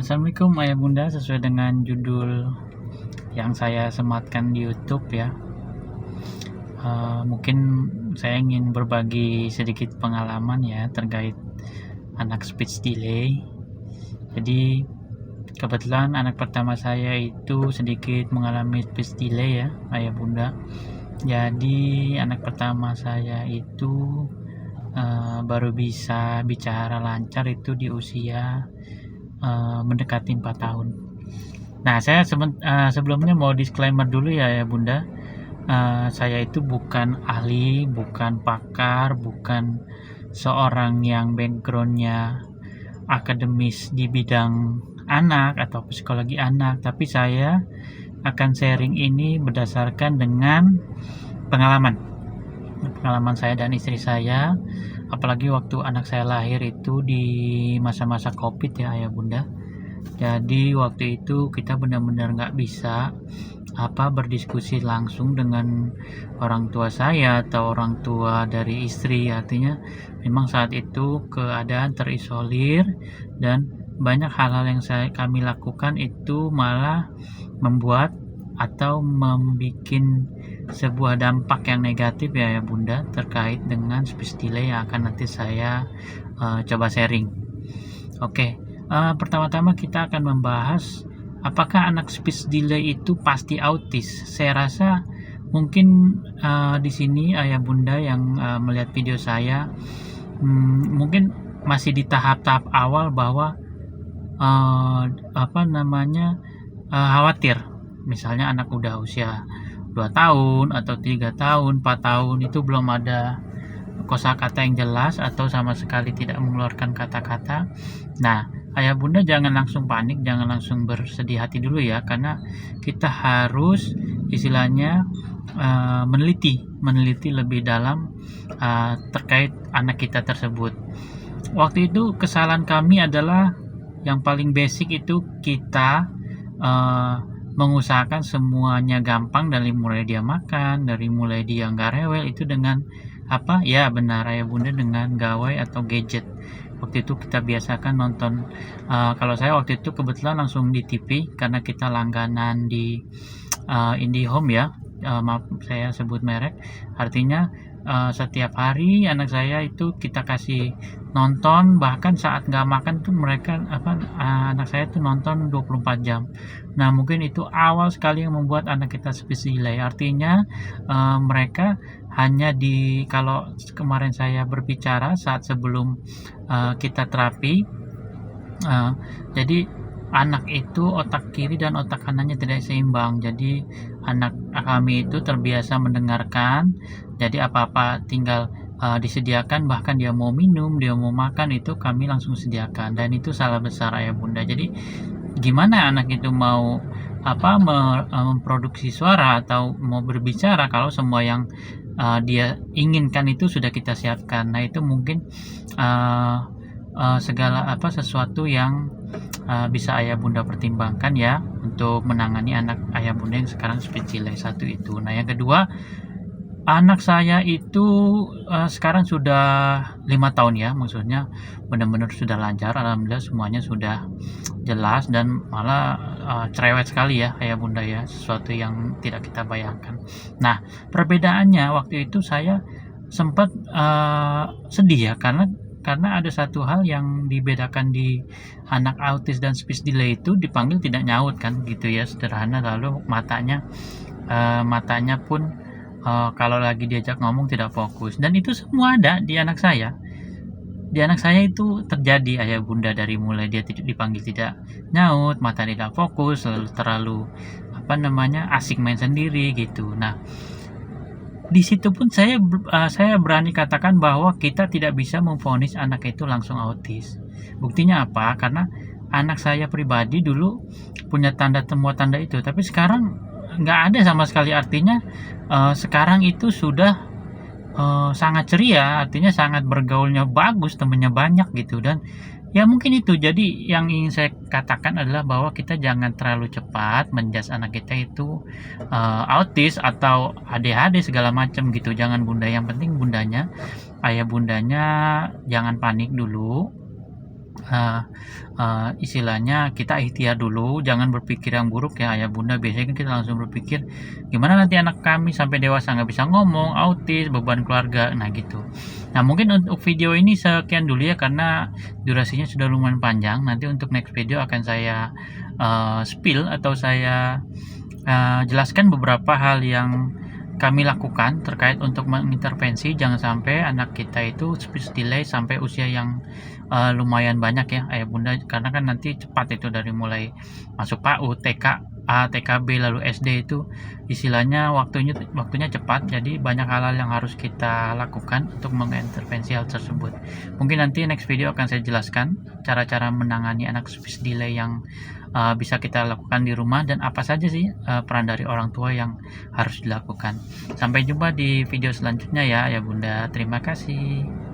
Assalamualaikum ayah bunda, sesuai dengan judul yang saya sematkan di YouTube ya. Mungkin saya ingin berbagi sedikit pengalaman ya terkait anak speech delay. Jadi kebetulan anak pertama saya itu sedikit mengalami speech delay ya ayah bunda. Jadi anak pertama saya itu baru bisa bicara lancar itu di usia mendekati 4 tahun. Nah, saya sebelumnya mau disclaimer dulu ya bunda. Saya itu bukan ahli, bukan pakar, bukan seorang yang backgroundnya akademis di bidang anak atau psikologi anak, tapi saya akan sharing ini berdasarkan dengan pengalaman saya dan istri saya, apalagi waktu anak saya lahir itu di masa-masa COVID ya ayah bunda. Jadi waktu itu kita benar-benar nggak bisa berdiskusi langsung dengan orang tua saya atau orang tua dari istri. Artinya memang saat itu keadaan terisolir dan banyak hal-hal yang kami lakukan itu malah membuat atau membuat sebuah dampak yang negatif ya bunda terkait dengan speech delay yang akan nanti saya coba sharing. Oke. Pertama-tama kita akan membahas apakah anak speech delay itu pasti autis. Saya rasa mungkin di sini ayah bunda yang melihat video saya mungkin masih di tahap-tahap awal bahwa khawatir. Misalnya anak udah usia 2 tahun atau 3 tahun, 4 tahun itu belum ada kosakata yang jelas atau sama sekali tidak mengeluarkan kata-kata. Nah, ayah bunda jangan langsung panik, jangan langsung bersedih hati dulu ya, karena kita harus istilahnya meneliti lebih dalam terkait anak kita tersebut. Waktu itu kesalahan kami adalah yang paling basic itu kita mengusahakan semuanya gampang, dari mulai dia makan, dari mulai dia nggak rewel itu dengan benar ayah bunda, dengan gawai atau gadget. Waktu itu kita biasakan nonton, kalau saya waktu itu kebetulan langsung di TV karena kita langganan di IndiHome ya, maaf saya sebut merek. Artinya setiap hari anak saya itu kita kasih nonton, bahkan saat nggak makan tuh mereka anak saya tuh nonton 24 jam. Nah mungkin itu awal sekali yang membuat anak kita speech delay. Artinya mereka hanya kalau kemarin saya berbicara saat sebelum kita terapi, jadi anak itu otak kiri dan otak kanannya tidak seimbang. Jadi anak kami itu terbiasa mendengarkan, jadi apa-apa tinggal disediakan, bahkan dia mau minum, dia mau makan itu kami langsung sediakan, dan itu salah besar ayah bunda. Jadi gimana anak itu mau memproduksi suara atau mau berbicara kalau semua yang dia inginkan itu sudah kita siapkan. Nah itu mungkin sesuatu yang bisa ayah bunda pertimbangkan ya untuk menangani anak ayah bunda yang sekarang speech delay satu itu. Nah yang kedua, anak saya itu sekarang sudah 5 tahun ya, maksudnya benar-benar sudah lancar, alhamdulillah semuanya sudah jelas dan malah cerewet sekali ya ayah bunda ya, sesuatu yang tidak kita bayangkan. Nah perbedaannya waktu itu saya sempat sedih ya, karena ada satu hal yang dibedakan di anak autis dan speech delay itu, dipanggil tidak nyaut kan gitu ya, sederhana. Lalu matanya pun kalau lagi diajak ngomong tidak fokus, dan itu semua ada di anak saya. Di anak saya itu terjadi ayah bunda, dari mulai dia dipanggil tidak nyaut, mata tidak fokus, lalu terlalu asik main sendiri gitu. Nah di situ pun saya berani katakan bahwa kita tidak bisa memvonis anak itu langsung autis. Buktinya apa? Karena anak saya pribadi dulu punya semua tanda itu, tapi sekarang nggak ada sama sekali. Artinya sekarang itu sudah sangat ceria, artinya sangat bergaulnya bagus, temennya banyak gitu. Dan ya mungkin itu, jadi yang ingin saya katakan adalah bahwa kita jangan terlalu cepat menjudge anak kita itu autis atau ADHD segala macam gitu. Jangan bunda, yang penting ayah bundanya jangan panik dulu. istilahnya kita ikhtiar dulu, jangan berpikir yang buruk ya ayah bunda. Biasanya kan kita langsung berpikir, gimana nanti anak kami sampai dewasa nggak bisa ngomong, autis, beban keluarga, nah gitu. Nah mungkin untuk video ini sekian dulu ya, karena durasinya sudah lumayan panjang. Nanti untuk next video akan saya spill atau saya jelaskan beberapa hal yang kami lakukan terkait untuk mengintervensi jangan sampai anak kita itu speech delay sampai usia yang lumayan banyak ya ayah bunda, karena kan nanti cepat itu dari mulai masuk PAUD, TK, TKB lalu SD itu istilahnya waktunya cepat, jadi banyak hal-hal yang harus kita lakukan untuk mengintervensi hal tersebut. Mungkin nanti next video akan saya jelaskan cara-cara menangani anak speech delay yang bisa kita lakukan di rumah dan apa saja sih peran dari orang tua yang harus dilakukan. Sampai jumpa di video selanjutnya ya ayah bunda, terima kasih.